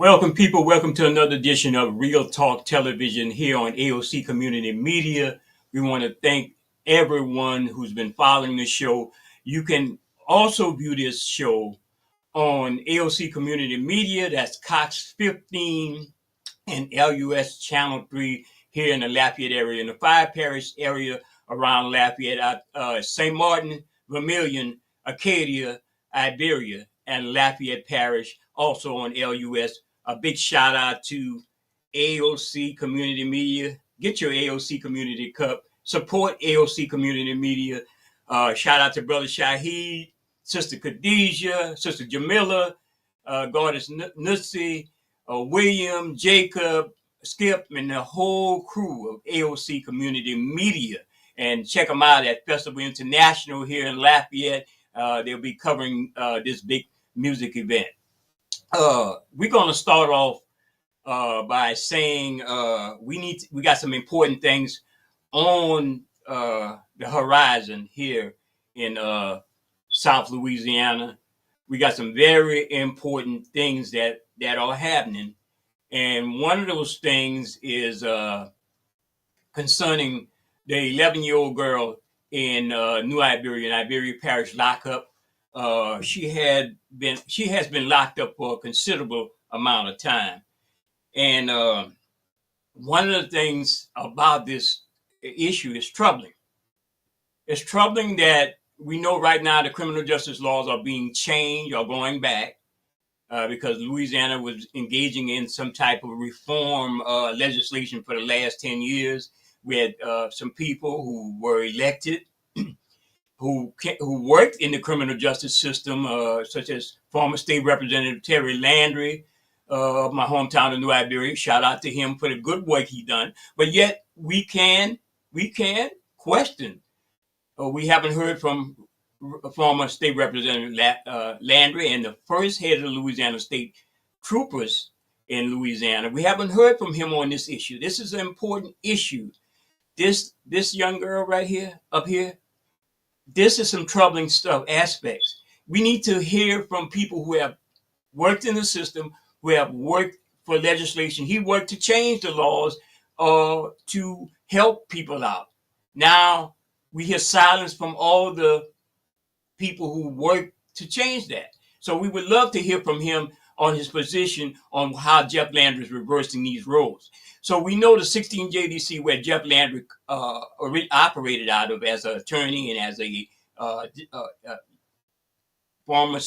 Welcome, people. Welcome to another edition of Real Talk Television here on AOC Community Media. We want to thank everyone who's been following the show. You can also view this show on AOC Community Media. That's Cox 15 and LUS Channel 3 here in the Lafayette area, in the five parish area around Lafayette, St. Martin, Vermilion, Acadia, Iberia, and Lafayette Parish, also on LUS. A big shout out to AOC Community Media. Get your AOC Community Cup. Support AOC Community Media. Shout out to Brother Shahid, Sister Khadijah, Sister Jamila, Goddess Nutsi, William, Jacob, Skip, and the whole crew of AOC Community Media. And check them out at Festival International here in Lafayette. They'll be covering this big music event. We're going to start off by saying we got some important things on the horizon here in South Louisiana. We got some very important things that are happening, and one of those things is concerning the 11-year-old girl in New Iberia, Iberia Parish lockup. She has been locked up for a considerable amount of time, and one of the things about this issue is troubling. It's troubling that we know right now the criminal justice laws are being changed or going back because Louisiana was engaging in some type of reform legislation for the last 10 years. We had some people who were elected who worked in the criminal justice system, such as former state representative Terry Landry of my hometown of New Iberia. Shout out to him for the good work he done. But yet we can question. We haven't heard from former state representative Landry and the first head of the Louisiana State Troopers in Louisiana. We haven't heard from him on this issue. This is an important issue. This young girl right here, up here, this is some troubling stuff, aspects. We need to hear from people who have worked in the system, who have worked for legislation. He worked to change the laws to help people out. Now we hear silence from all the people who work to change that. So we would love to hear from him on his position on how Jeff Landry is reversing these roles. So we know the 16 JDC where Jeff Landry operated out of as an attorney and as a former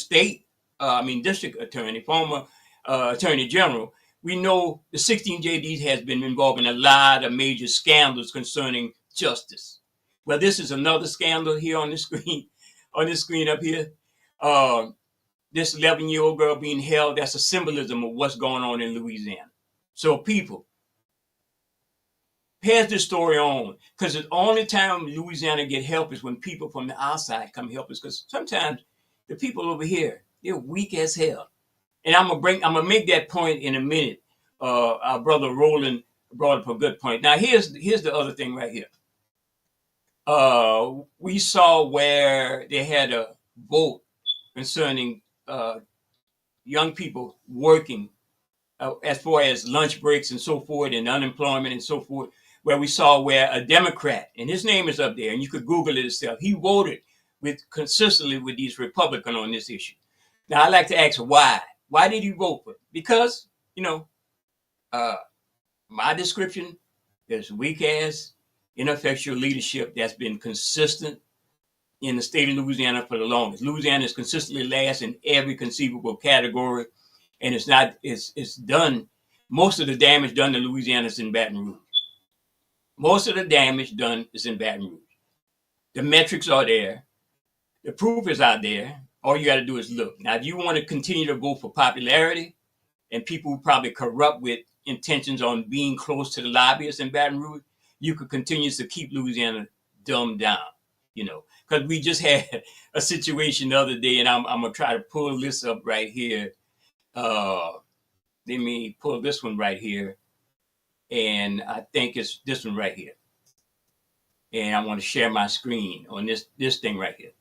district attorney, former attorney general. We know the 16 JDs has been involved in a lot of major scandals concerning justice. Well, this is another scandal here on the screen, up here. This 11-year-old girl being held, that's a symbolism of what's going on in Louisiana. So people, pass this story on, because the only time Louisiana get help is when people from the outside come help us, because sometimes the people over here, they're weak as hell. And I'm gonna make that point in a minute. Our brother Roland brought up a good point. Now here's the other thing right here. We saw where they had a vote concerning young people working as far as lunch breaks and so forth and unemployment and so forth, where we saw where a Democrat, and his name is up there, and you could Google it yourself, he voted consistently with these Republicans on this issue. Now, I like to ask why. Why did he vote for it? Because, my description is weak-ass, ineffectual leadership that's been consistent in the state of Louisiana for the longest. Louisiana is consistently last in every conceivable category, and it's done, most of the damage done to Louisiana is in Baton Rouge. Most of the damage done is in Baton Rouge. The metrics are there. The proof is out there. All you got to do is look. Now, if you want to continue to vote for popularity and people who probably corrupt with intentions on being close to the lobbyists in Baton Rouge, you could continue to keep Louisiana dumbed down, because we just had a situation the other day, and I'm going to try to pull this up right here. Let me pull this one right here. And I think it's this one right here. And I want to share my screen on this thing right here.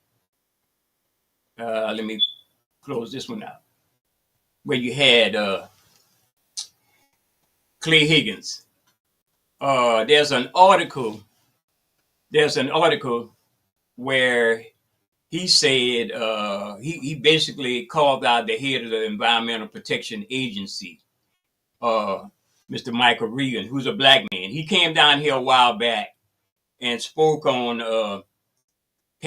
Let me close this one out. Where you had Clay Higgins. There's an article. There's an article where he said he basically called out the head of the Environmental Protection Agency, Mr. Michael Regan, who's a black man. He came down here a while back and spoke on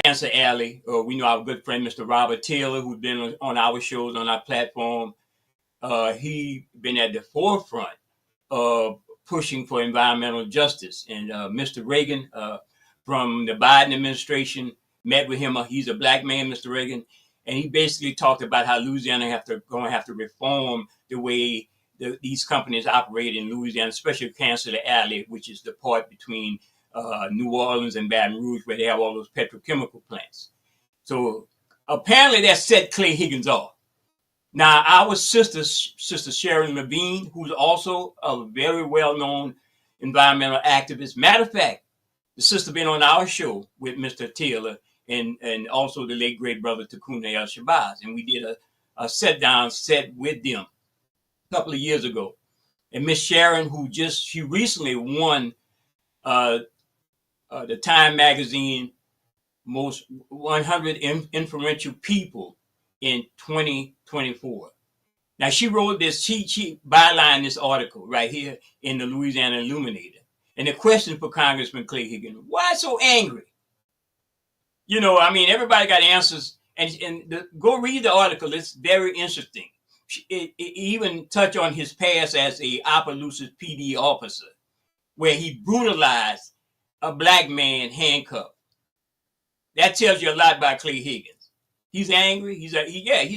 Cancer Alley. We know our good friend, Mr. Robert Taylor, who's been on our shows, on our platform. He been at the forefront of pushing for environmental justice. And Mr. Reagan from the Biden administration met with him. He's a black man, Mr. Reagan, and he basically talked about how Louisiana going to have to reform the way these companies operate in Louisiana, especially Cancer Alley, which is the part between New Orleans and Baton Rouge, where they have all those petrochemical plants. So apparently that set Clay Higgins off. Now, our sister Sharon Levine, who's also a very well-known environmental activist. Matter of fact, the sister been on our show with Mr. Taylor and also the late great brother Takuna El-Shabazz. And we did a set with them a couple of years ago. And Miss Sharon, she recently won the Time Magazine most 100 influential people in 2024. Now she wrote this, she bylined this article right here in the Louisiana Illuminator. And the question for Congressman Clay Higgins, why so angry? You know, I mean, everybody got answers, and go read the article. It's very interesting. It even touched on his past as a Opelousas PD officer, where he brutalized a black man handcuffed. That tells you a lot about Clay Higgins. He's angry. He's an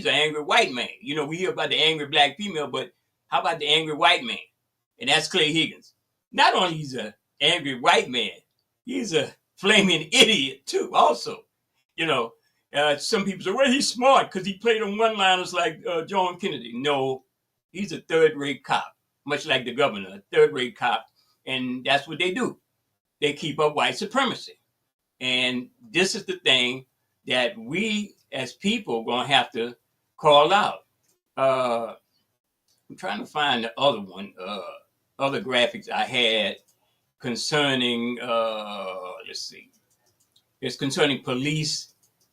angry white man. You know, we hear about the angry black female, but how about the angry white man? And that's Clay Higgins. Not only he's an angry white man, he's a flaming idiot too. Also, you know, some people say, well, he's smart because he played on one-liners like John Kennedy. No, he's a third-rate cop, much like the governor, a third-rate cop, and that's what they do. They keep up white supremacy. And this is the thing that we as people are going to have to call out. I'm trying to find the other one, other graphics I had concerning, let's see. It's concerning police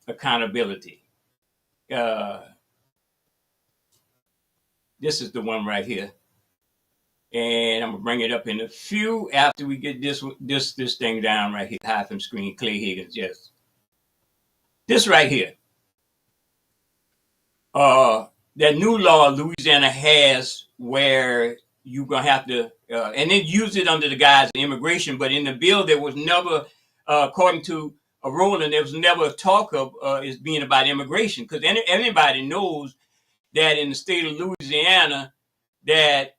accountability. This is the one right here. And I'm gonna bring it up in a few after we get this thing down right here. Hide from screen, Clay Higgins, yes. This right here. That new law Louisiana has where you're gonna have to, and they use it under the guise of immigration, but in the bill there was never, according to Rowland, there was never talk of it being about immigration, because anybody knows that in the state of Louisiana that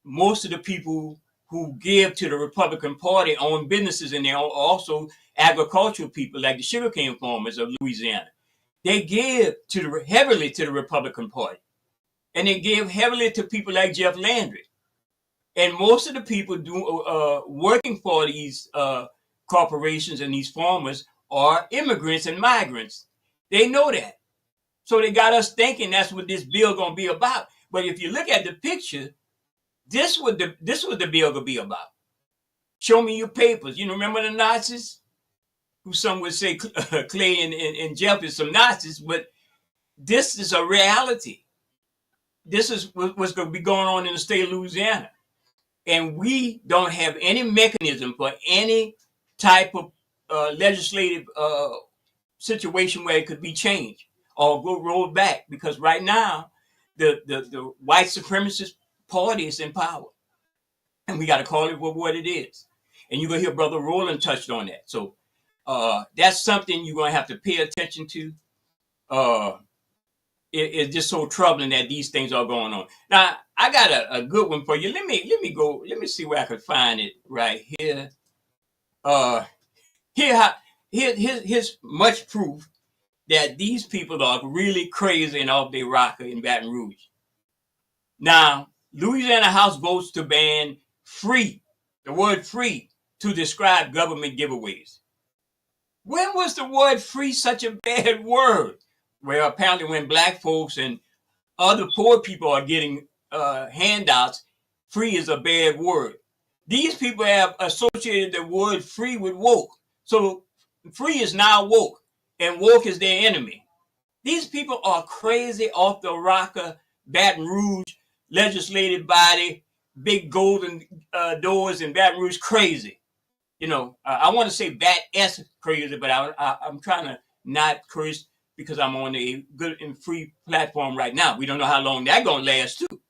most of the people who give to the Republican Party own businesses, and they're also agricultural people like the sugarcane farmers of Louisiana. They give heavily to the Republican Party, and they give heavily to people like Jeff Landry. And most of the people working for these corporations and these farmers are immigrants and migrants. They know that. So they got us thinking that's what this bill gonna be about. But if you look at the picture, this what the bill gonna be about. Show me your papers. You know, remember the Nazis? Who some would say Clay and Jeff is some Nazis, but this is a reality. This is what's going to be going on in the state of Louisiana. And we don't have any mechanism for any type of legislative situation where it could be changed or go rolled back, because right now the white supremacist party is in power. And we got to call it what it is. And you're going to hear Brother Rowland touched on that. So that's something you're going to have to pay attention to. It's just so troubling that these things are going on. Now, I got a good one for you. Let me see where I can find it right here. Here's much proof that these people are really crazy and off their rocker in Baton Rouge. Now, Louisiana House votes to ban free, the word free, to describe government giveaways. When was the word free such a bad word? Well, apparently when black folks and other poor people are getting handouts, free is a bad word. These people have associated the word free with woke. So free is now woke, and woke is their enemy. These people are crazy off the rocker, Baton Rouge legislative body, big golden doors in Baton Rouge, crazy. I want to say Bat-S crazy, but I'm trying to not curse because I'm on a good and free platform right now. We don't know how long that's going to last, too.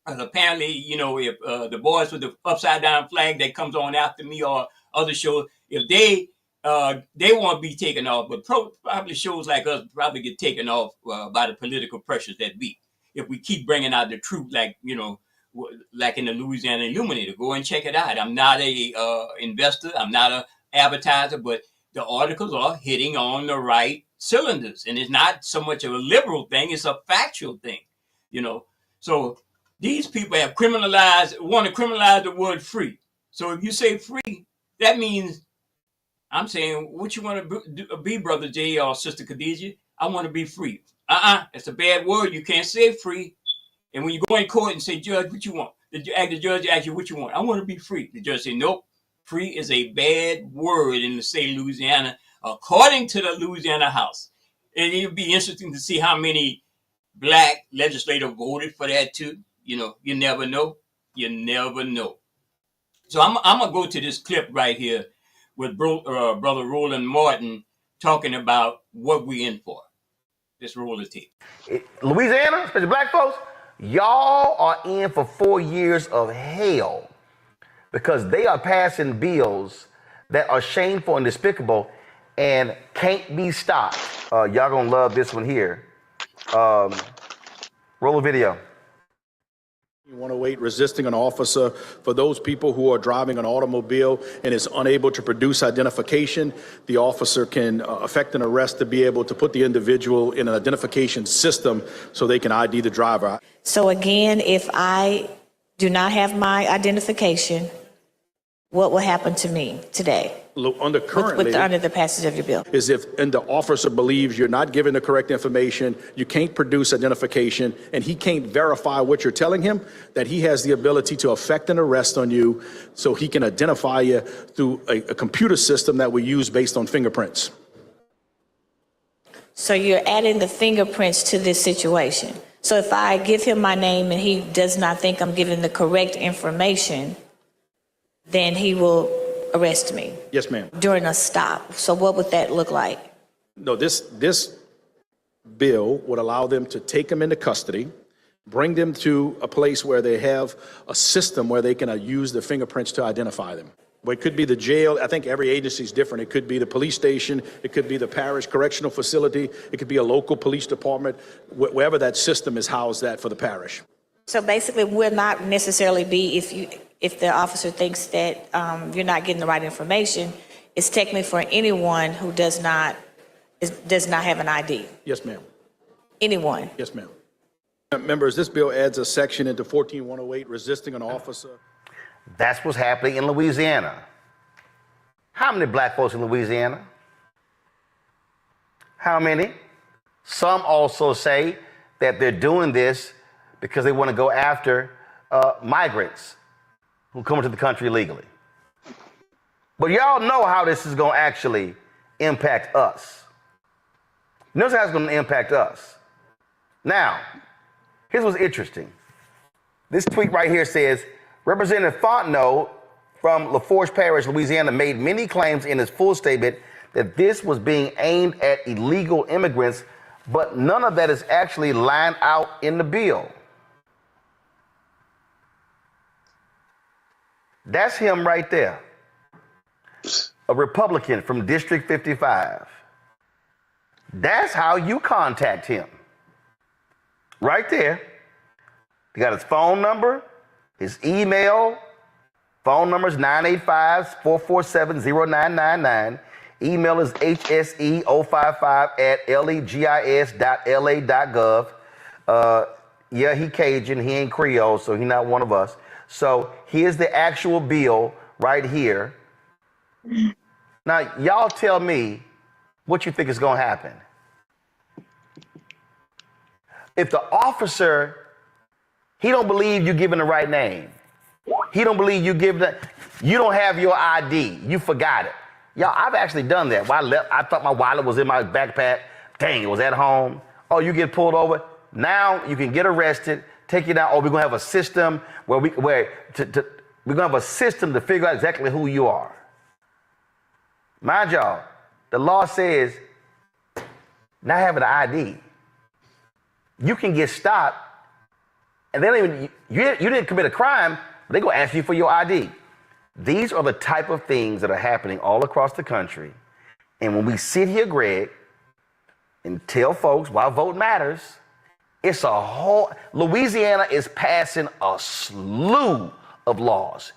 Apparently, if the boys with the upside down flag that comes on after me or other shows, if they want to be taken off, but probably shows like us probably get taken off by the political pressures that be. If we keep bringing out the truth, like in the Louisiana Illuminator, go and check it out. I'm not a investor, I'm not a advertiser, but the articles are hitting on the right cylinders, and it's not so much of a liberal thing; it's a factual thing, So these people want to criminalize the word free. So if you say free, that means I'm saying, what you want to be, Brother Jay or Sister Khadijah? I want to be free. It's a bad word. You can't say free. And when you go in court and say, Judge, what you want? The judge asks you, what you want? I want to be free. The judge say, nope. Free is a bad word in the state of Louisiana, according to the Louisiana House. And it'd be interesting to see how many black legislators voted for that too. You never know. You never know. So I'm going to go to this clip right here with Brother Roland Martin talking about what we in for. Let's roll the tape. Louisiana, especially black folks, y'all are in for 4 years of hell because they are passing bills that are shameful and despicable and can't be stopped. Y'all gonna love this one here. Roll a video. 108, resisting an officer. For those people who are driving an automobile and is unable to produce identification, the officer can effect an arrest to be able to put the individual in an identification system so they can ID the driver. So again, if I do not have my identification, what will happen to me today? Under currently, under the passage of your bill, is if and the officer believes you're not giving the correct information, you can't produce identification, and he can't verify what you're telling him, that he has the ability to effect an arrest on you so he can identify you through a computer system that we use based on fingerprints. So you're adding the fingerprints to this situation. So if I give him my name and he does not think I'm giving the correct information, then he will arrest me. Yes, ma'am. During a stop. So what would that look like? No, this bill would allow them to take them into custody, bring them to a place where they have a system where they can use the fingerprints to identify them. Well, it could be the jail. I think every agency is different. It could be the police station. It could be the parish correctional facility. It could be a local police department, wherever that system is housed at for the parish. So basically, will not necessarily be if the officer thinks that you're not getting the right information. It's technically for anyone who does not have an ID. Yes, ma'am. Anyone. Yes, ma'am. Members, this bill adds a section into 14108, resisting an officer. That's what's happening in Louisiana. How many black folks in Louisiana? How many? Some also say that they're doing this because they want to go after migrants who come into the country illegally. But y'all know how this is going to actually impact us. Notice how it's going to impact us. Now, here's what's interesting. This tweet right here says, Representative Fontenot from LaForge Parish, Louisiana, made many claims in his full statement that this was being aimed at illegal immigrants, but none of that is actually lined out in the bill. That's him right there, a Republican from District 55. That's how you contact him. Right there. You got his phone number, his email. Phone number is 985-447-0999. Email is hse055@legis.la.gov. Yeah, he Cajun, he ain't Creole, so he not one of us. So here's the actual bill right here. Now, y'all tell me what you think is going to happen. If the officer, he don't believe you're giving the right name, he don't believe you give that. You don't have your ID. You forgot it. Y'all, I've actually done that. When I left, I thought my wallet was in my backpack. Dang, it was at home. Oh, you get pulled over. Now you can get arrested, take you down. Oh, we're gonna have a system where we're gonna have a system to figure out exactly who you are. Mind y'all, the law says not having an ID, you can get stopped, and they don't even you didn't commit a crime, but they gonna ask you for your ID. These are the type of things that are happening all across the country. And when we sit here, Greg, and tell folks why vote matters, it's a whole, Louisiana is passing a slew of laws.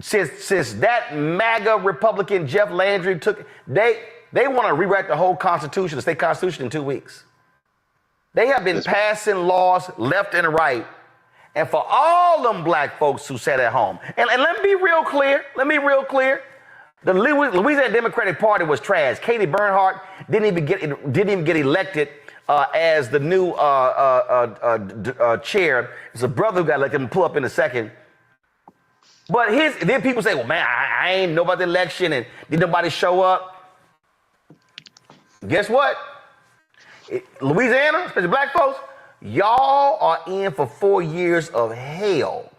Since that MAGA Republican Jeff Landry took, they want to rewrite the whole Constitution, the state Constitution, in 2 weeks. They have been passing laws left and right. And for all them black folks who sat at home, and let me be real clear, the Louisiana Democratic Party was trash. Katie Bernhardt didn't even get elected as the new chair. It's a brother who got elected. I'm pull up in a second. But then people say, well, man, I ain't know about the election, and did nobody show up? Guess what? Louisiana, especially black folks, y'all are in for 4 years of hell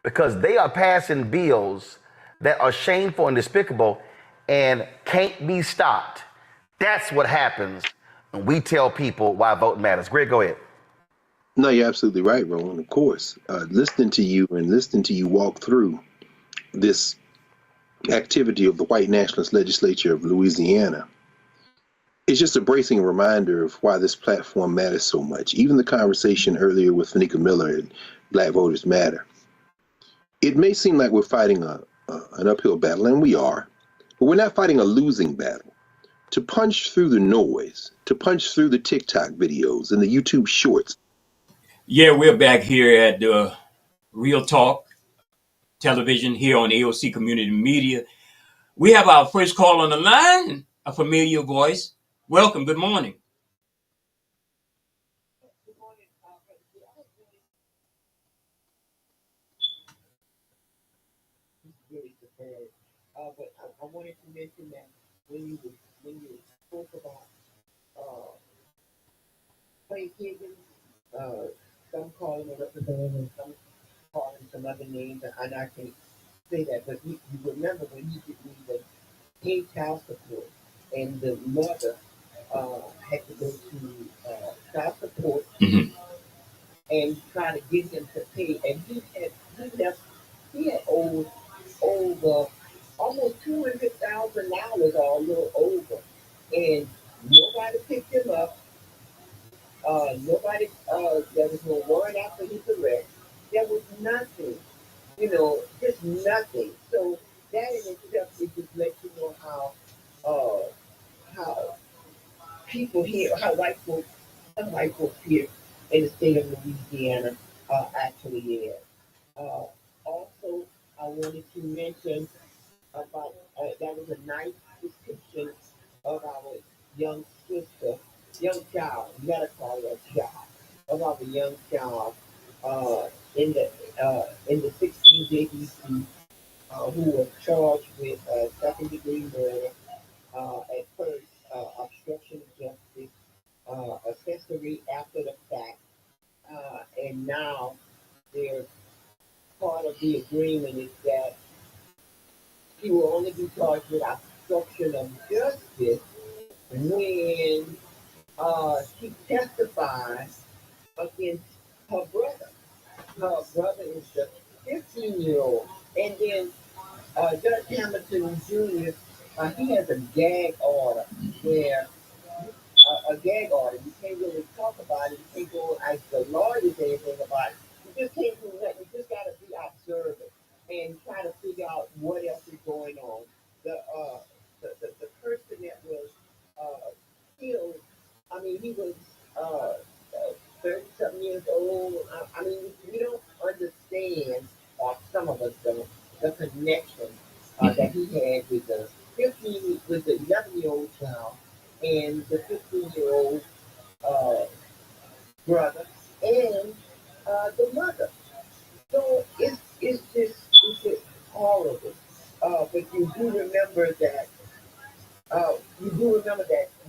because they are passing bills that are shameful and despicable and can't be stopped. That's what happens when we tell people why vote matters. Greg, go ahead. No, you're absolutely right, Roland. Of course, listening to you walk through this activity of the white nationalist legislature of Louisiana, it's just a bracing reminder of why this platform matters so much. Even the conversation earlier with Fanika Miller and Black Voters Matter. It may seem like we're fighting an uphill battle, and we are, but we're not fighting a losing battle. To punch through the noise, to punch through the TikTok videos and the YouTube shorts. Yeah, we're back here at Real Talk Television here on AOC Community Media. We have our first call on the line, a familiar voice. Welcome. Good morning. But I wanted to mention that when you spoke about Clay Higgins, some calling a representative, some calling some other names, and I can't say that, but you remember when he did the pay child support, and the mother had to go to child support and try to get him to pay, and he had owed over almost $200,000 or a little over, and nobody picked him up. Nobody. There was no warrant out for his arrest. There was nothing. Just nothing. So that in itself it just lets you know how people here, how some white folks here in the state of Louisiana actually is. Also, I wanted to mention about that was a nice description of our young sister, young child, you gotta call her a child, of our young child in the 16 JDC who was charged with second-degree murder, at first obstruction of justice, accessory after the fact, and now they're part of the agreement is that he will only be charged with obstruction of justice when she testifies against her brother. Her brother is the 15-year-old. And then Judge Hamilton Jr., he has a gag order where a gag order. You can't really talk about it. You can't go as the lawyers say anything about it. You just can't do nothing. You just got to be observant and try to figure out what else is going on. The person that was killed, I mean, he was 30-something years old. I mean, we don't understand, or some of us don't, the connection that he had with the 11-year-old child and the 15-year-old brother and the mother. So it's it's just horrible. But you do remember that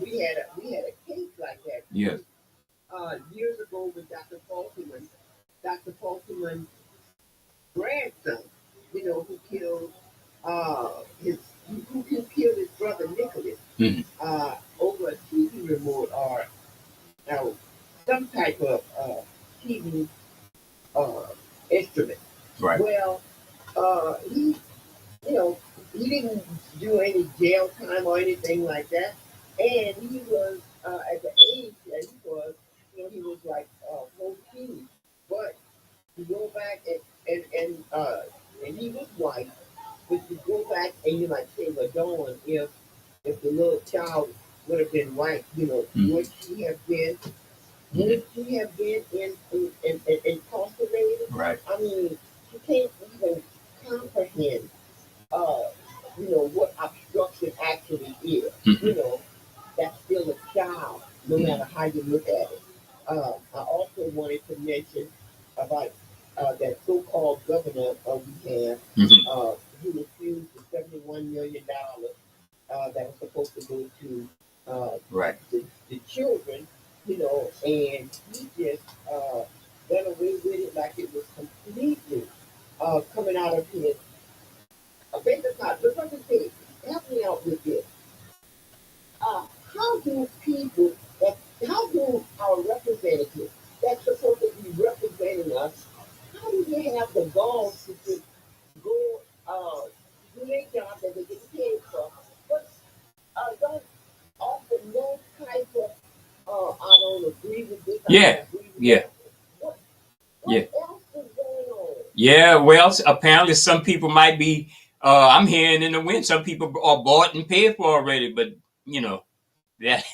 we had a case like that Yes. years ago with Dr. Faulkner's grandson, who killed his who killed his brother Nicholas Mhm. over a TV remote or uh, some type of TV uh, instrument. Right. Well, he you know he didn't do any jail time or anything like that, and he was at the age that he was, he was like 14, but you go back and he was white, but you go back and you might say, well, Dawn, if the little child would have been white, Mhm. would she have been would she have been incarcerated? Right. I mean, you can't even comprehend, uh, what obstruction actually is. Mhm. That's still a child, no matter how you look at it. I also wanted to mention about that so-called governor we have, Mhm. who refused the $71 million that was supposed to go to Right. the children, and he just went away with it like it was completely coming out of his bank account. But let me say, help me out with this. How do how do our representatives that's supposed to be representing us, how do they have the balls to just go do their job that they get paid for, but don't offer no type of, I don't agree with this, I Yeah. don't agree with Yeah. that. What, Yeah. what else is going on? Yeah. Well, apparently some people might be. I'm hearing in the wind. Some people are bought and paid for already, but you know that.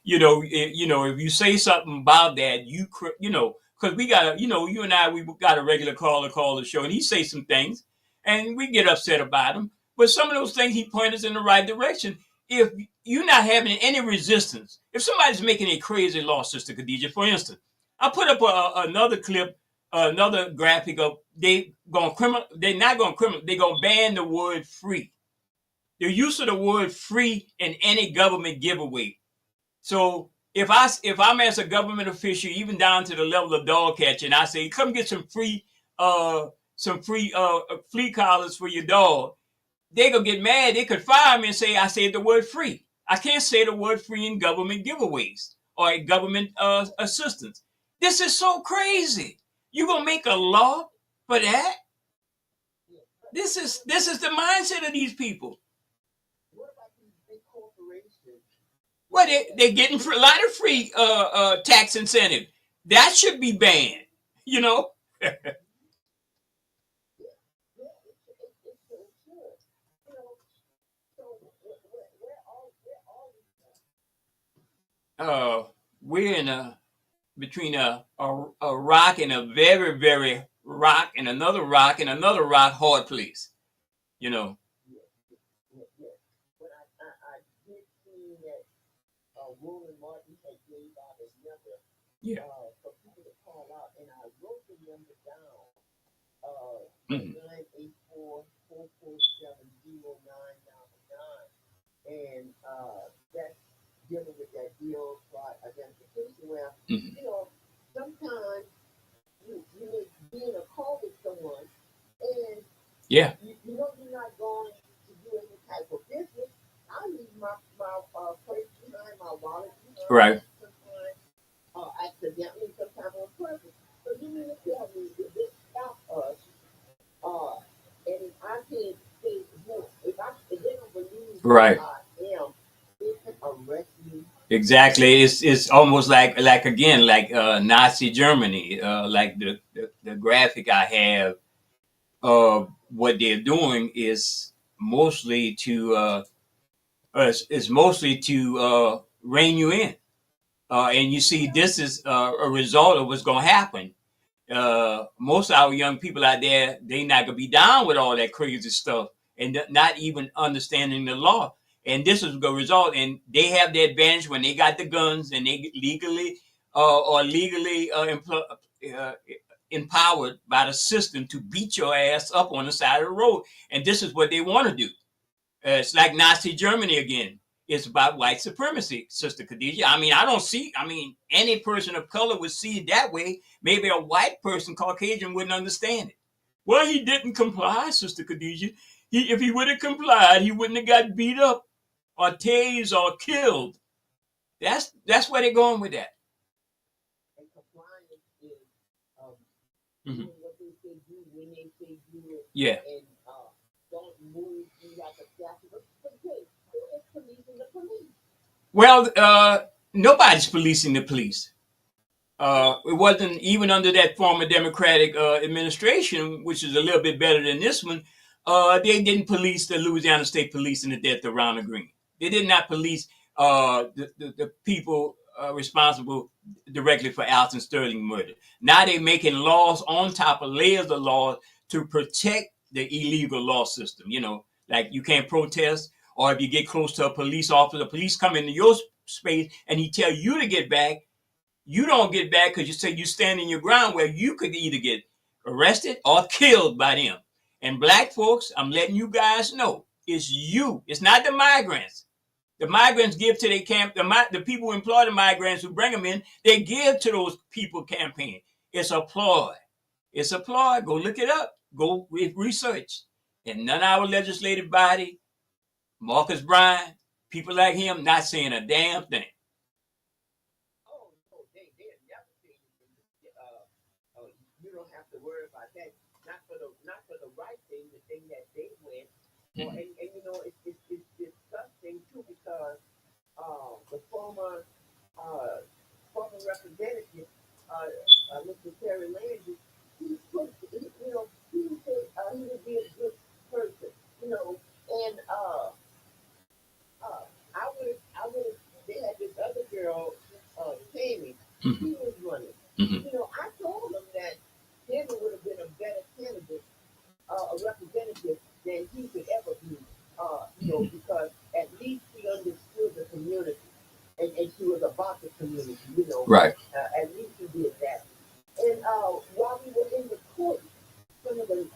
If you say something about that, because we got you and I, we got a regular caller call the show, and he say some things, and we get upset about them. But some of those things he points us in the right direction. If you're not having any resistance, if somebody's making a crazy law, Sister Khadija, for instance, I put up another clip, another graphic of they're not going to criminal, they're going to ban the word free. The use of the word free in any government giveaway. So if I'm as a government official, even down to the level of dog catching, I say, come get some free flea collars for your dog. They gonna get mad. They could fire me and say I said the word free. I can't say the word free in government giveaways or government assistance. This is so crazy. You gonna make a law for that? This is the mindset of these people. What about these big corporations? Well, they're getting a lot of free tax incentive. That should be banned. You know. Yeah, it's so good. So where are we? We're in between a rock and a very very rock and another rock hard place. You know. Yeah. But I did see that Roland Martin had gave out a number Yeah. for people to call out, and I wrote the number down. Mhm. 984-447-0999, and that's dealing with that deal for identification. Where Mhm. sometimes you may be in a call with someone, and Yeah. you're not going to do any type of business. I leave my purse behind, my wallet behind, Right. sometimes accidentally, sometimes on purpose. So you mean to tell me if this stop us, and I can't say if they don't believe Right. who I am, they can arrest me. Exactly. It's almost like again like Nazi Germany. Like the graphic I have. What they're doing is mostly to rein you in. And you see, this is a result of what's going to happen. Most of our young people out there, they not going to be down with all that crazy stuff and not even understanding the law. And this is the result. And they have the advantage when they got the guns and they legally or legally empowered by the system to beat your ass up on the side of the road. And this is what they want to do. It's like Nazi Germany again. It's about white supremacy, Sister Khadijah. I mean, any person of color would see it that way. Maybe a white person, Caucasian, wouldn't understand it. Well, he didn't comply, Sister Khadijah. If he would have complied, he wouldn't have got beat up or tased or killed. That's where they're going with that. And compliance is Mhm. doing what they say do when they say do it. Yeah. And don't move you like a statue. But hey, who is policing the police? Well, nobody's policing the police. It wasn't even under that former Democratic administration, which is a little bit better than this one. They didn't police the Louisiana State Police and the death of Ronald Green. They did not police the people responsible directly for Alton Sterling murder. Now they're making laws on top of layers of laws to protect the illegal law system. You know, like you can't protest, or if you get close to a police officer, the police come into your space and he tell you to get back. You don't get back because you say you stand in your ground, where you could either get arrested or killed by them. And black folks, I'm letting you guys know, it's you. It's not the migrants. The migrants give to their camp. The people who employ the migrants who bring them in, they give to those people campaign. It's a ploy. It's a ploy. Go look it up. Go research. And none of our legislative body, Marcus Bryan, people like him, not saying a damn thing. Oh no, they never say you don't have to worry about that. Not for the right thing, the thing that they went. Mhm. And you know it's disgusting too, because the former representative, Mr. Terry Landry, he would be a good person, you know, and I would. They had this other girl, Tammy. Mhm. She was running. Mhm. You know, I told them that Tammy would have been a better candidate, a representative than he could ever be. You know, because at least she understood the community, and she was about the community. You know, Right. at least she did that. And while we were in the court, some of the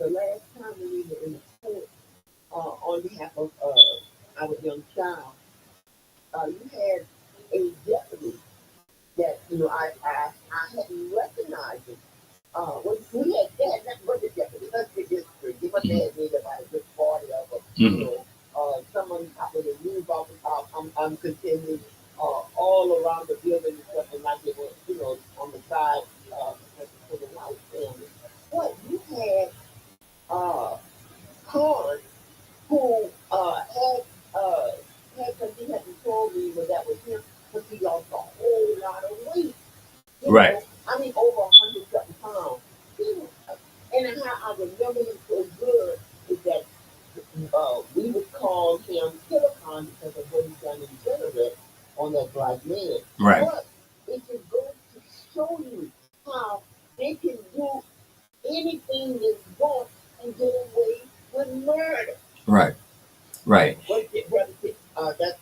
last time we were in the court on behalf of our young child, you had a deputy that, you know, I hadn't recognized him. They had nothing but the deputy. Let's get this straight. They must have had maybe about a good 40 of them. Mhm. You know, some on top of the news office. I'm contending all around the building and stuff, and like they were, you know, on the side for the white family. But you had Khan, who had something that he told me was that was him, but he lost a whole lot of weight. You Right. know, I mean, over 100 something pounds. And how I remember him so good is that we would call him Silicon because of what he's done in general on that black man. Right. But it just goes to show you how they can do anything they want and get away with murder. Right. Right.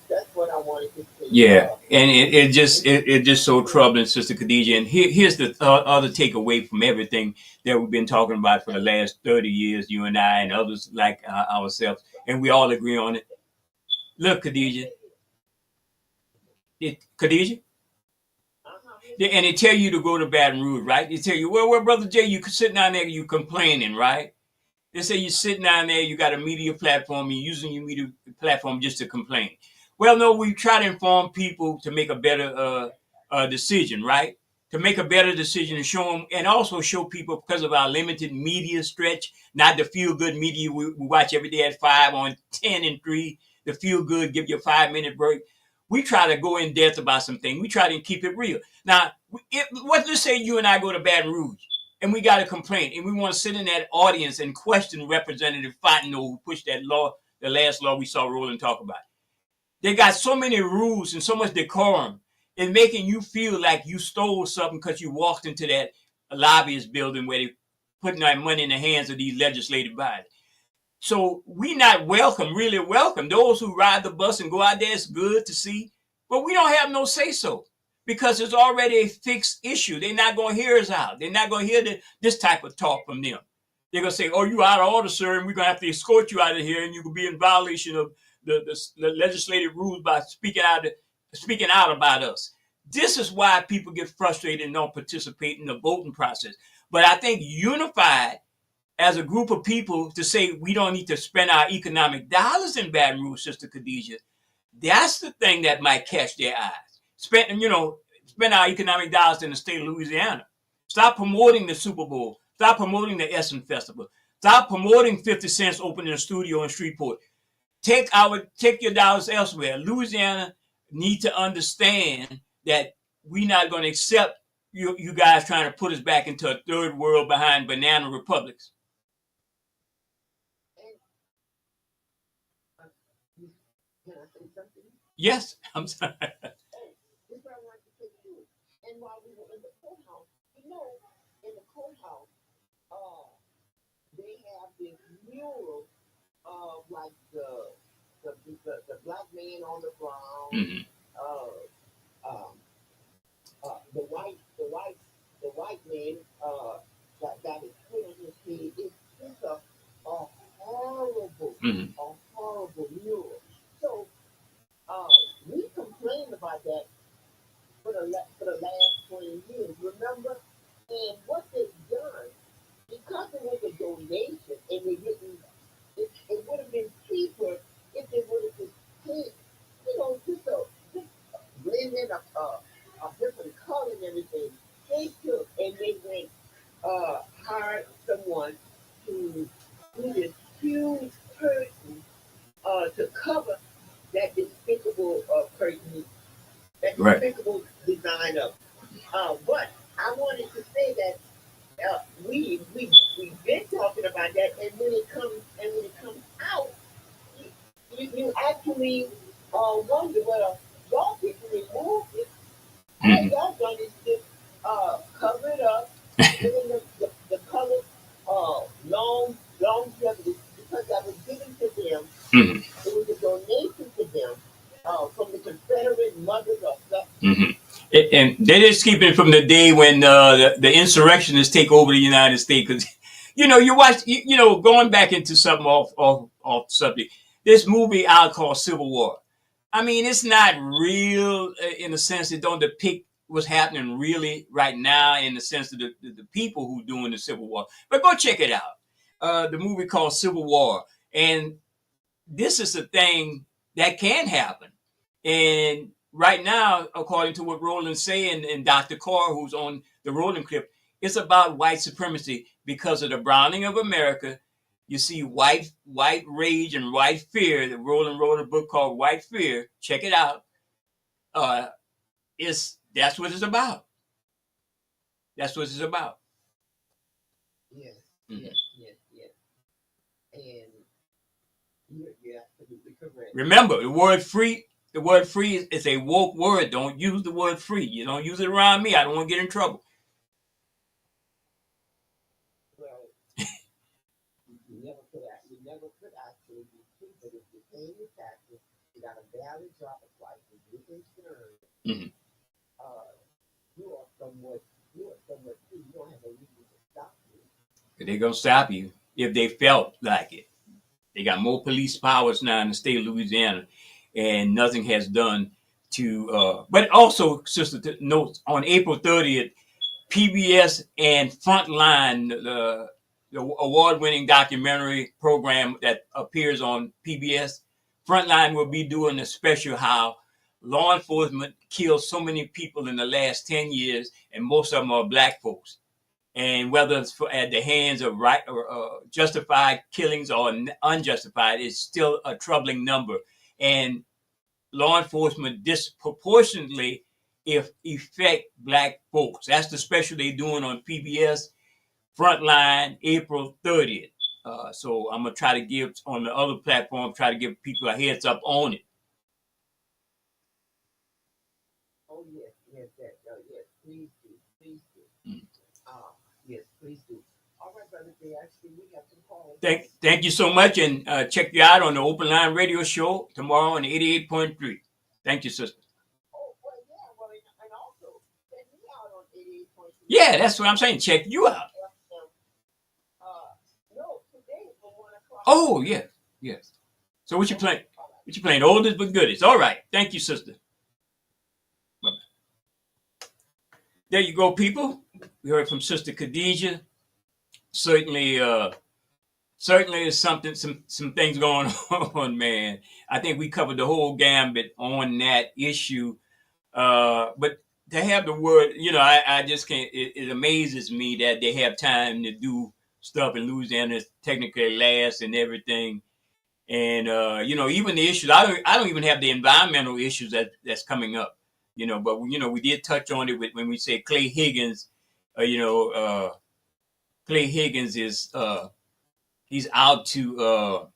That's what I wanted to say. Yeah, and it just so troubling, Sister Khadijah. And here's the other takeaway from everything that we've been talking about for the last 30 years, you and I and others like ourselves, and we all agree on it. Look, Khadijah, Khadijah, and they tell you to go to Baton Rouge, right? They tell you, well, Brother Jay, you sit down there, you complaining, right? They say you're sitting down there, you got a media platform, you're using your media platform just to complain. Well, no, we try to inform people to make a better decision, right? To make a better decision and show them, and also show people, because of our limited media stretch, not the feel-good media we watch every day at 5 on 10 and 3, the feel-good, give you a 5-minute break. We try to go in depth about something. We try to keep it real. Now, let's say you and I go to Baton Rouge, and we got a complaint, and we want to sit in that audience and question Representative Fontenot, who pushed that law, the last law we saw Roland talk about. They got so many rules and so much decorum in making you feel like you stole something because you walked into that lobbyist building where they putting that money in the hands of these legislative bodies. So we not welcome, really welcome. Those who ride the bus and go out there, it's good to see, but we don't have no say-so. because it's already a fixed issue. They're not going to hear us out. They're not going to hear this type of talk from them. They're going to say, oh, you out of order, sir, and we're going to have to escort you out of here, and you could be in violation of the legislative rules by speaking out about us. This is why people get frustrated and don't participate in the voting process. But I think unified as a group of people to say we don't need to spend our economic dollars in Baton Rouge, Sister Khadijah, that's the thing that might catch their eyes. Spend our economic dollars in the state of Louisiana. Stop promoting the Super Bowl. Stop promoting the Essence Festival. Stop promoting 50 Cents opening a studio in Shreveport. Take your dollars elsewhere. Louisiana need to understand that we're not going to accept you guys trying to put us back into a third world behind banana republics. Can I say something? Yes, I'm sorry. This is what I wanted to say too. And while we were in the courthouse, in the courthouse, they have this mural of like the black man on the ground, Mm-hmm. The white man that got his foot on his head. It's just a horrible, Mm-hmm. a horrible mural. So we complained about that for the last 20 years, remember? And what they've done, because it was a donation, and they didn't, it would have been cheaper if they would have just paid, just blend in a different color and everything. They took and they went, hired someone to do this huge curtain to cover that despicable curtain, that Right. despicable design of. But I wanted to say that we've been talking about that, and when it comes out, you actually wonder, well, y'all people removed it. All Mm-hmm. y'all done is just cover it up, put in the color longevity, because that was given to them. Mm-hmm. It was a donation to them from the Confederate mothers of stuff. Mm-hmm. And they're just keeping it from the day when the insurrectionists take over the United States. Because, you watch, going back into something off subject, this movie out called Civil War. I mean, it's not real in the sense it don't depict what's happening really right now in the sense of the people who doing the Civil War. But go check it out. The movie called Civil War. And this is a thing that can happen. And right now, according to what Roland's saying, and Dr. Carr, who's on the Roland clip, it's about white supremacy because of the browning of America. You see white rage and white fear. That Roland wrote a book called White Fear. Check it out. That's what it's about. That's what it's about. Yes, Mhm. yes. And you're absolutely correct. Remember, the word free is a woke word. Don't use the word free. You don't use it around me. I don't want to get in trouble. Well, you never could actually be free, but if you're paying your taxes, you got a valid driver's license with insurance, Mhm. you are somewhat free. You don't have a reason to stop you. They're going to stop you if they felt like it. They got more police powers now in the state of Louisiana, and nothing has done to. But also, sister, note on April 30th, PBS and Frontline, the award-winning documentary program that appears on PBS, Frontline will be doing a special how law enforcement killed so many people in the last 10 years, and most of them are black folks. And whether it's at the hands of right or justified killings or unjustified, it's still a troubling number. And law enforcement disproportionately affect black folks. That's the special they're doing on PBS Frontline, April 30th. So I'm gonna try to give on the other platform, try to give people a heads up on it. Oh yes, yes, please do. Mm. Yes, please do. All right, brother. Actually, we have some calls. Thank you so much, and check you out on the Open Line Radio Show tomorrow on 88.3. Thank you, sister. Oh, well, yeah. Well, and also Yeah, that's what I'm saying. Check you out. No, today for 1 o'clock. Oh, yeah, yes. So what you playing? What you playing? Oldest but goodest. All right. Thank you, sister. Bye-bye. There you go, people. We heard from Sister Khadijah. Certainly, certainly there's some things going on, man. I think we covered the whole gambit on that issue. But to have the word, I just can't. It amazes me that they have time to do stuff in Louisiana that's technically last and everything. And even the issues. I don't even have the environmental issues that's coming up. But we did touch on it when we say Clay Higgins. Clay Higgins is he's out to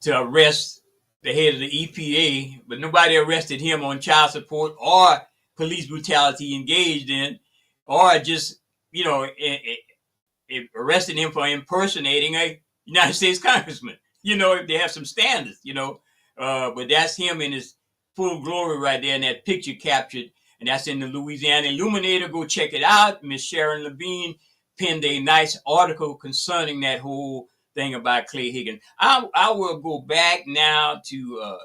arrest the head of the EPA, but nobody arrested him on child support or police brutality engaged in, or just arrested him for impersonating a United States congressman. If they have some standards, but that's him in his full glory right there in that picture captured, and that's in the Louisiana Illuminator. Go check it out. Miss Sharon Levine penned a nice article concerning that whole thing about Clay Higgins. I will go back now to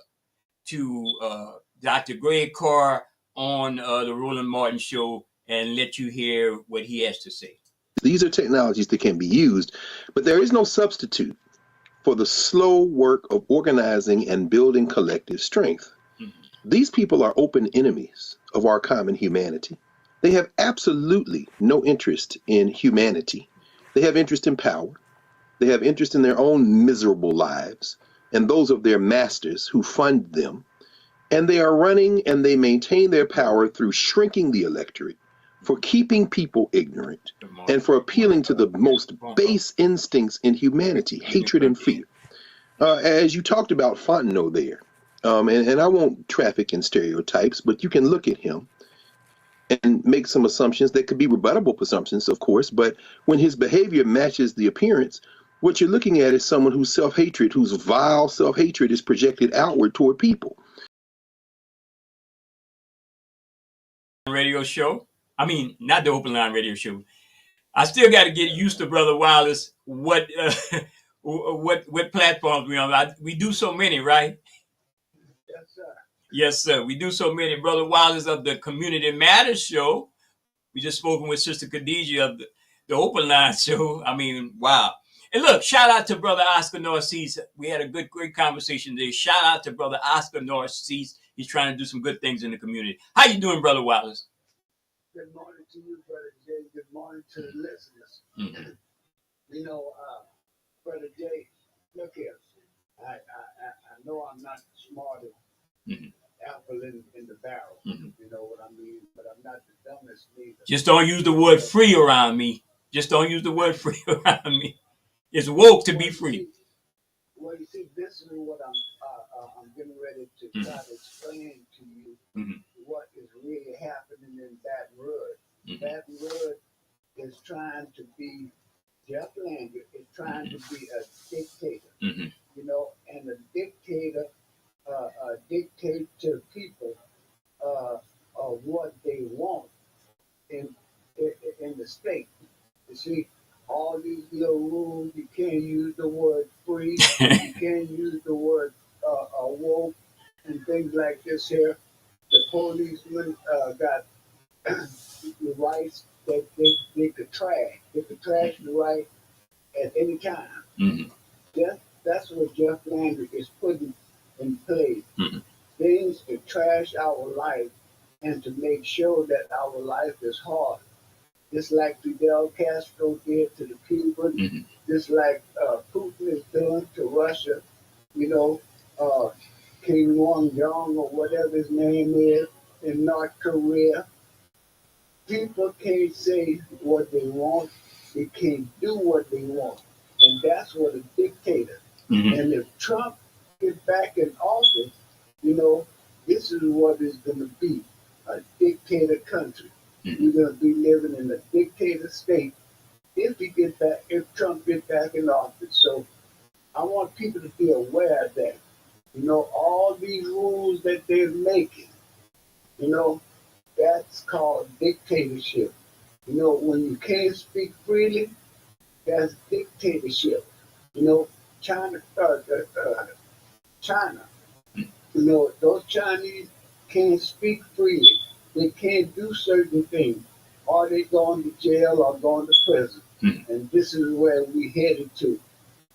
Dr. Greg Carr on the Roland Martin Show and let you hear what he has to say. These are technologies that can be used, but there is no substitute for the slow work of organizing and building collective strength. These people are open enemies of our common humanity. They have absolutely no interest in humanity. They have interest in power. They have interest in their own miserable lives and those of their masters who fund them. And they are running and they maintain their power through shrinking the electorate, for keeping people ignorant, and for appealing to the most base instincts in humanity, hatred and fear. As you talked about Fontenot there, and I won't traffic in stereotypes, but you can look at him and make some assumptions that could be rebuttable assumptions, of course, but when his behavior matches the appearance, what you're looking at is someone whose self-hatred, whose vile self-hatred is projected outward toward people. Radio show. I mean, not the Open Line Radio Show. I still got to get used to Brother Wallace. What platforms we on? We do so many, right? Yes, sir. Yes, sir. We do so many. Brother Wallace of the Community Matters Show. We just spoken with Sister Khadijah of the Open Line Show. I mean, wow. And look, shout out to Brother Oscar Narcisse. We had a great conversation today. Shout out to Brother Oscar Narcisse. He's trying to do some good things in the community. How you doing, Brother Wallace? Good morning to you, Brother Jay. Good morning to the listeners. Mm-hmm. Brother Jay, look here. I know I'm not smart as apple in the barrel. Mm-hmm. You know what I mean? But I'm not the dumbest neither. Just don't use the word free around me. Just don't use the word free around me. It's woke to be free. Well, you see, this is what I'm getting ready to try to explain to you what is really happening in Baton Rouge. Baton Rouge is trying to be, Jeff Landry is trying to be a dictator, and a dictator dictate to people what they want in the state. You see, all these little rules, you can't use the word free, you can't use the word woke, and things like this here. The policemen got the rights that they could trash. They could trash the right at any time. That's what Jeff Landry is putting in place. Things to trash our life and to make sure that our life is hard. Just like Fidel Castro did to the Cubans, just like Putin is doing to Russia, Kim Jong-un or whatever his name is in North Korea. People can't say what they want. They can't do what they want. And that's what a dictator. And if Trump gets back in office, this is what it's going to be, a dictator country. We're going to be living in a dictator state if Trump gets back in office. So I want people to be aware of that. All these rules that they're making, You know, that's called dictatorship. You know, when you can't speak freely, that's dictatorship. You know, China. You know, those Chinese can't speak freely. They can't do certain things. Or they going to jail or going to prison. And this is where we headed to,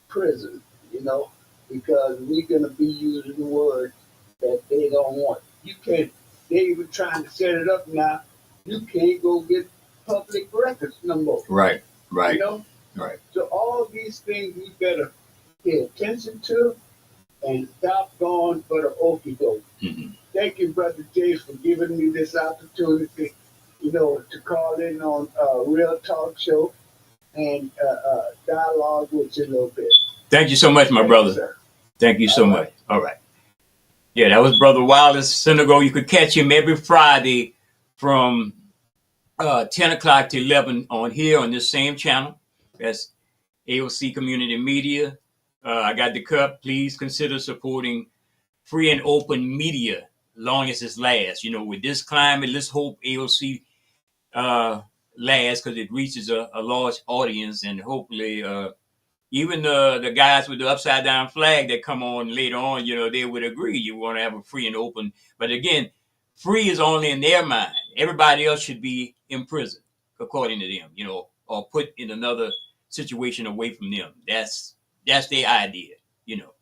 prison, you know, because we're going to be using the word that they don't want. You can't, they even trying to set it up now. You can't go get public records no more. Right. You Right. know? Right. So all these things we better pay attention to and stop going for the okie doke. Thank you, Brother James, for giving me this opportunity, you know, to call in on a Real Talk Show and dialogue with you a little bit. Thank you so much, my Thank you, brother. sir. Thank you so All much. right. All right. Yeah, that was Brother Wallace Senegal. You could catch him every Friday from 10 o'clock to 11 on here on this same channel. That's AOC Community Media. I got the cup. Please consider supporting free and open media long as it lasts. You know, with this climate, let's hope AOC lasts because it reaches a large audience, and hopefully even the guys with the upside down flag that come on later on, you know, they would agree you want to have a free and open. But again, free is only in their mind. Everybody else should be in prison, according to them, you know, or put in another situation away from them. That's their idea, you know.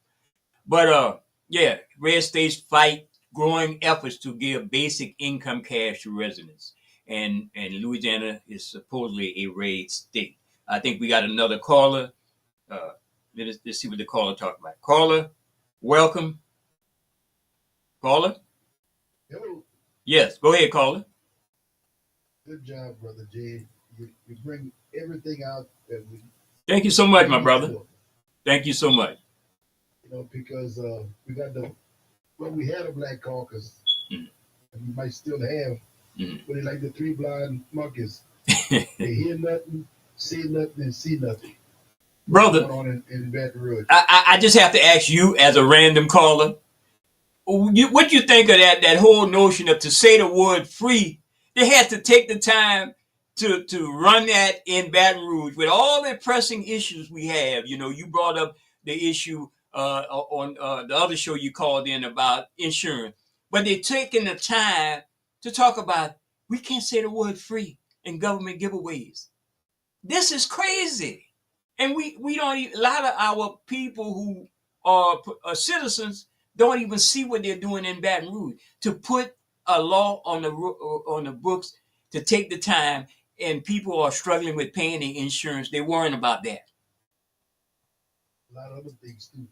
But yeah, red states fight growing efforts to give basic income cash to residents. And Louisiana is supposedly a red state. I think we got another caller. Let's see what the caller talked about. Caller, welcome. Caller? Hello. Yes, go ahead, caller. Good job, Brother Jay. You bring everything out that we Thank you so much, my need brother. for, Thank you so much. you know, because we got we had a black caucus, Mhm. and we might still have, Mhm. but it's like the three blind monkeys. They hear nothing, see nothing, and see nothing. Brother, What's going on in Baton Rouge? I just have to ask you as a random caller, what you think of that whole notion of to say the word free, they had to take the time to run that in Baton Rouge with all the pressing issues we have. You know, you brought up the issue on the other show you called in about insurance, but they're taking the time to talk about we can't say the word free in government giveaways. This is crazy. And we don't even, a lot of our people who are citizens don't even see what they're doing in Baton Rouge to put a law on the books to take the time, and people are struggling with paying the insurance. They're worrying about that. A lot of other things too.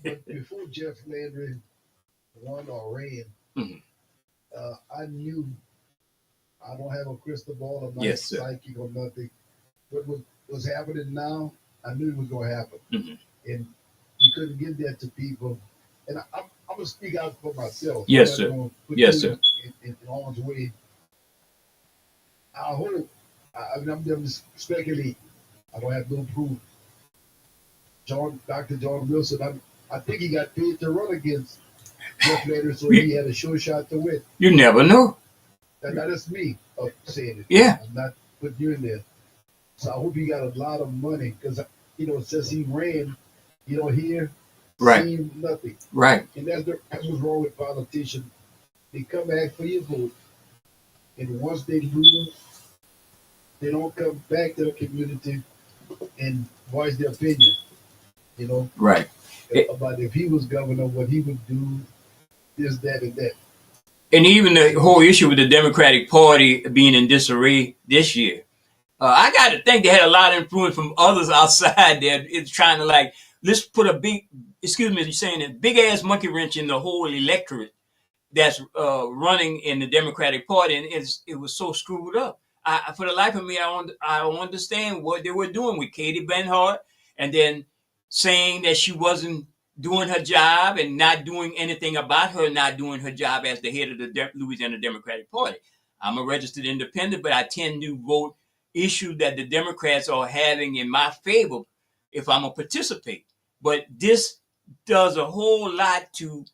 But before Jeff Landry won or ran, Mhm. I knew I don't have a crystal ball. I'm not Yes, sir. psychic or nothing. What was happening now, I knew it was going to happen. Mhm. And you couldn't give that to people. And I'm going to speak out for myself. Yes, I'm sir. not gonna put Yes, you sir. in harm's way. I hope, I'm just speculating. I don't have no proof. Dr. John Wilson, I think he got paid to run against Jeff Landry, so he had a sure shot to win. You never know. That is me saying it. Yeah. I'm not putting you in there. So I hope he got a lot of money because, you know, since he ran, you don't hear, Right. see nothing. Right. And that's what's wrong with politicians. They come back for your vote, and once they lose, they don't come back to the community and voice their opinion, you know, Right. about if he was governor, what he would do, this, that, and that. And even the whole issue with the Democratic Party being in disarray this year. I got to think they had a lot of influence from others outside there. It's trying to like, let's put a big, excuse me, saying a big ass monkey wrench in the whole electorate that's running in the Democratic Party, and it was so screwed up. For the life of me, I don't understand what they were doing with Katie Benhart, and then saying that she wasn't doing her job and not doing anything about her not doing her job as the head of the Louisiana Democratic Party. I'm a registered independent, but I tend to vote issues that the Democrats are having in my favor if I'm a participate. But this does a whole lot to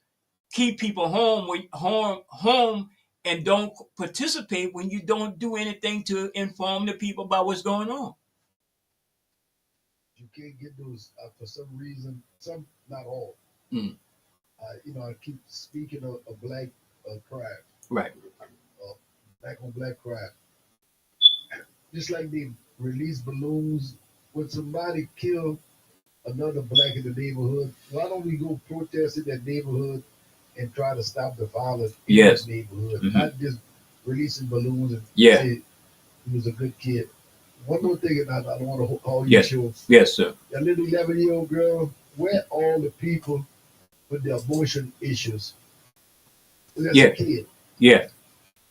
keep people home and don't participate when you don't do anything to inform the people about what's going on. You can't get those for some reason. Some, not all. Mm. I keep speaking of black crime, Right. black on black crime. Just like they release balloons when somebody kill another black in the neighborhood. Why don't we go protest in that neighborhood and try to stop the violence in Yes. that neighborhood? Mhm. Not just releasing balloons and Yeah. say he was a good kid. One more thing, and I don't want to call you Yes. short. Yes, sir. That little 11-year-old girl, where all the people with the abortion issues? That's Yeah. a kid. Yeah.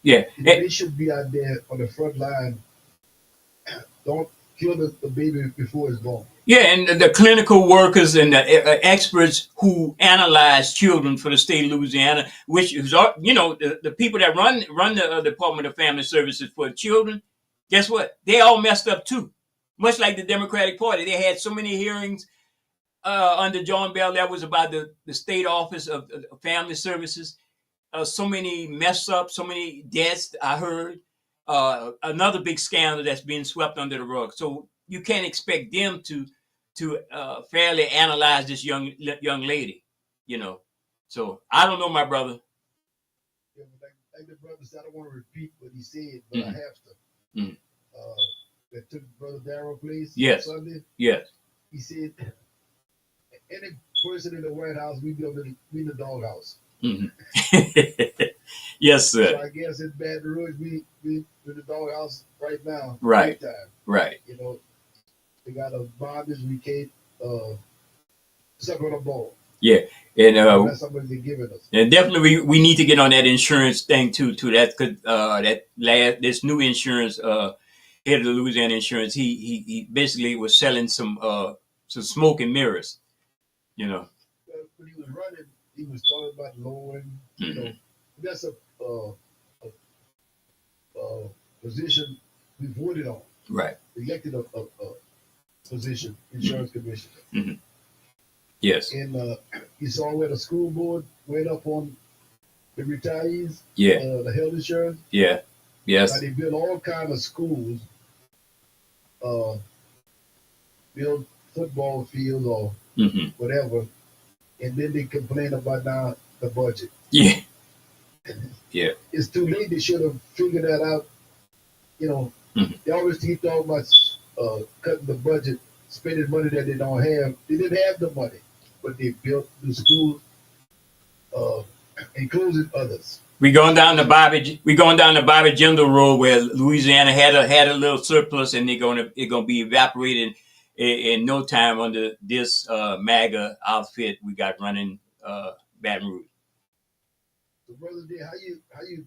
Yeah. They should be out there on the front line. Don't kill the baby before it's born. Yeah, and the clinical workers and the experts who analyze children for the state of Louisiana, which is, the people that run the Department of Family Services for children, guess what? They all messed up too. Much like the Democratic Party, they had so many hearings under John Bell that was about the state office of Family Services. So many mess ups, so many deaths. I heard another big scandal that's being swept under the rug. So you can't expect them to fairly analyze this young lady, So I don't know, my brother. Yeah, like the brother said, I don't want to repeat what he said, but I have to. Mhm. That took Brother Darrell place Yes. Sunday. Yes. He said, any person in the White House, we in the doghouse. Mm-hmm. Yes, sir. So I guess in Baton Rouge, we in the doghouse right now. Right. Time. Right. They got a bondage we can't suck on a ball. Yeah. And that's somebody they're giving us. and definitely we need to get on that insurance thing too. That could this new insurance head of the Louisiana Insurance. He basically was selling some smoke and mirrors. When he was running, he was talking about lowering. Mm-hmm. That's a position we voted on. Right. Elected a position, insurance commissioner. Mm-hmm. Yes. And you saw where the school board went up on the retirees. Yeah. The health insurance. Yeah. Yes. Now they build all kinds of schools. Build football fields or whatever, and then they complain about now the budget. Yeah. Yeah. It's too late. They should have figured that out. They always keep talking about cutting the budget, spending money that they don't have. They didn't have the money, but they built the schools and closing others. We going down the Bobby Jindal Road where Louisiana had a little surplus, and it's gonna be evaporated in no time under this MAGA outfit we got running Baton Rouge. So, Brother D, how you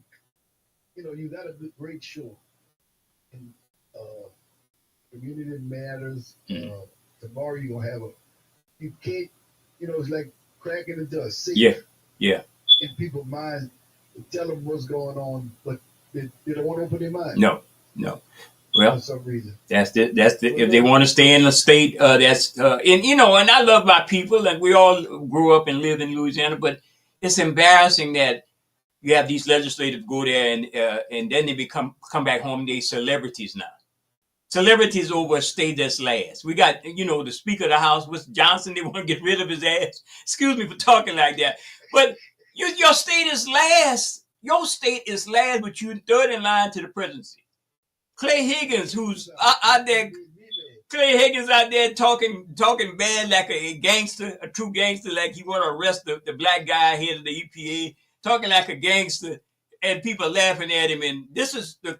you got a great show. And, Community Matters. Tomorrow you're gonna have you can't, it's like cracking into a safe. Yeah. In people's minds, tell them what's going on, but they don't want to open their mind. No. Well, for some reason. That's if they want to stay in the state, and I love my people, and we all grew up and lived in Louisiana, but it's embarrassing that you have these legislators go there and then they come back home, they celebrities now. Celebrities over a state that's last. We got, the Speaker of the House, was Johnson, they want to get rid of his ass. Excuse me for talking like that. But your state is last. Your state is last, but you're third in line to the presidency. Clay Higgins, who's out there, out there talking bad like a gangster, a true gangster, like he want to arrest the black guy head of the EPA, talking like a gangster, and people laughing at him. And this is the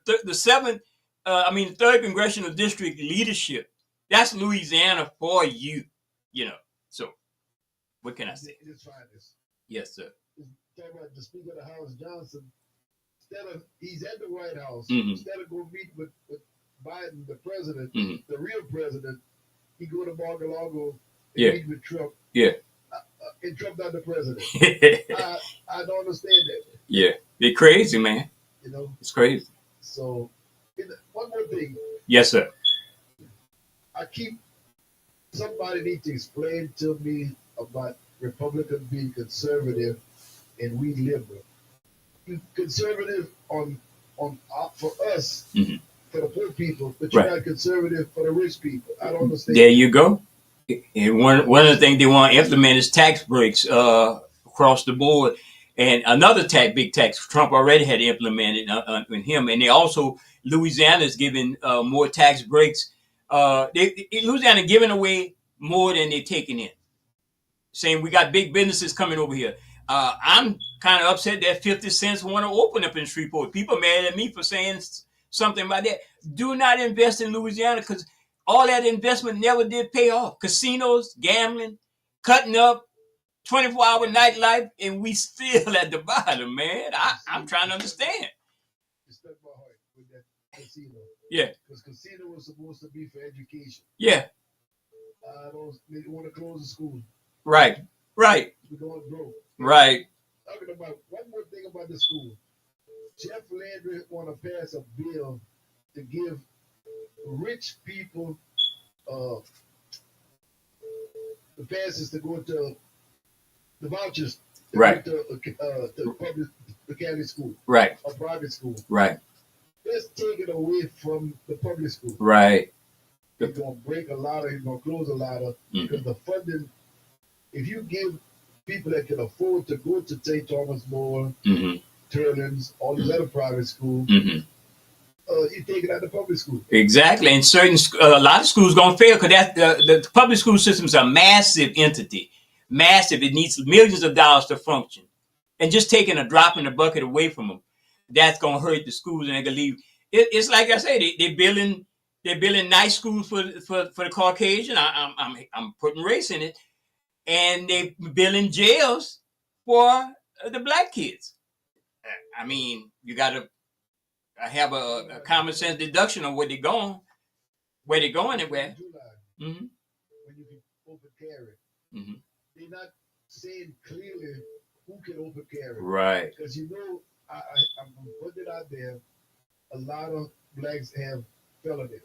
third congressional district leadership. That's Louisiana for you, So, what can I say? Yes, sir. Talking about the Speaker of the House, Johnson. He's at the White House. Instead of going to meet with Biden, the president, the real president, he go to Mar-a-Lago and meet with Trump. Yeah. And Trump not the president. I don't understand that. Yeah. They're crazy, man. It's crazy. So, one more thing. Yes, sir. Somebody need to explain to me about Republicans being conservative and we liberal. you conservative on for us, Mhm. for the poor people, but you're Right. not conservative for the rich people. I don't understand. There you go. And one of the things they want to implement is tax breaks across the board. And another big tax Trump already had implemented in him. And they also, Louisiana is giving more tax breaks. Louisiana giving away more than they're taking in. Saying we got big businesses coming over here. I'm kind of upset that 50 cents want to open up in Shreveport. People mad at me for saying something about that. Do not invest in Louisiana because all that investment never did pay off. Casinos, gambling, cutting up, 24-hour nightlife, and we still at the bottom, man. I'm trying to understand. It stuck my heart with that casino. Yeah. Because casino was supposed to be for education. Yeah. They want to close the school. Right. Right. We're going broke. Right. Talking about one more thing about the school. Jeff Landry want to pass a bill to give rich people the passes to go to the vouchers to Right. go to the county school Right. or private school. Right. Let's take it away from the public school. Right. He's gonna break a lot of. He's gonna close a lot of because the funding. If you give people that can afford to go to St. Thomas More, Turlins, all these other private schools, you take it out of the public school. Exactly, and a lot of schools gonna fail because the public school system is a massive entity, massive. It needs millions of dollars to function, and just taking a drop in the bucket away from them, that's gonna hurt the schools, and they're gonna leave. It's like I say, they're building nice schools for the Caucasian. I'm putting race in it, and they're building jails for the black kids. I mean, you got to have a common sense deduction of where they're going and where. When you can open carry, they're not saying clearly who can open carry. Right. Because I'm putting it out there. A lot of blacks have felony.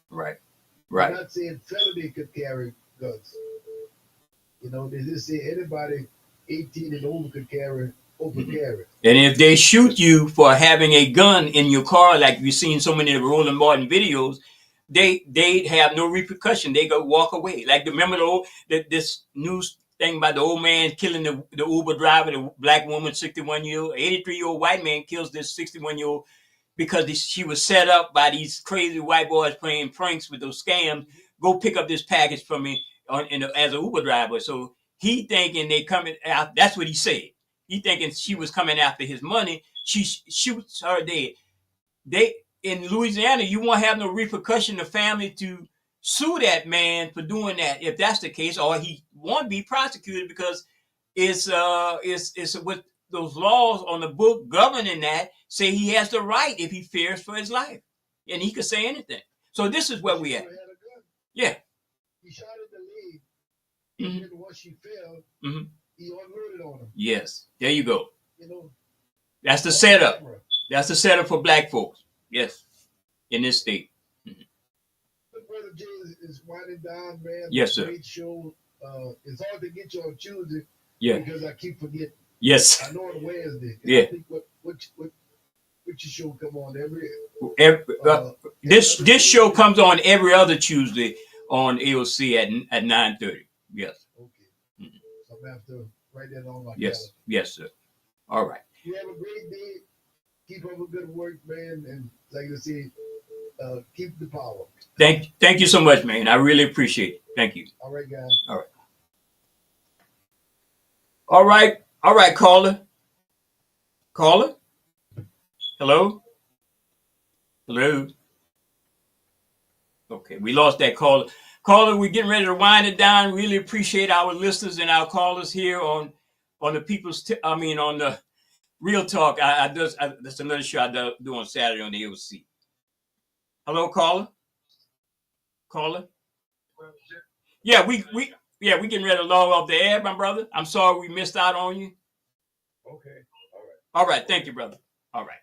Right. Right. I'm not saying felony could carry guns. They just say anybody 18 and over could carry open carry. And if they shoot you for having a gun in your car, like we've seen so many of the Roland Martin videos, they have no repercussion. They go walk away. Like remember this news thing about the old man killing the Uber driver, the black woman, 61-year-old, 83-year-old white man kills this 61-year-old because she was set up by these crazy white boys playing pranks with those scams. Go pick up this package from me as an Uber driver. So he thinking they coming out. That's what he said. He thinking she was coming after his money. She shoots her dead. In Louisiana, you won't have no repercussion to family to sue that man for doing that if that's the case, or he won't be prosecuted because it's with those laws on the book governing that say he has the right if he fears for his life, and he could say anything. So this is where we at. Yeah. He shot at the lead, and once she fell, he unloaded on him. Yes, there you go. That's the setup. That's the setup for black folks. Yes, in this state. Brother Jay is winding down, man. Yes, sir. Great show. It's hard to get you on Tuesday. Yeah. Because I keep forgetting. Yes. I know on Wednesday. Yeah. I think what your show come on every this show comes on every other Tuesday on AOC at 9:30. Yes. Okay. So I'm gonna have to write that on my Yes. calendar. Yes, sir. All right. You have a great day. Keep up with good work, man, and like I say, keep the power. Thank you so much, man. I really appreciate it. Thank you. All right, guys. All right. All right, caller. Hello? Okay, we lost that caller. Caller, we're getting ready to wind it down. Really appreciate our listeners and our callers here on the on the Real Talk. That's another show I do on Saturday on the AOC. Hello, caller. Yeah, we getting ready to log off the air, my brother. I'm sorry we missed out on you. Okay. All right. All right. Thank you, brother. All right.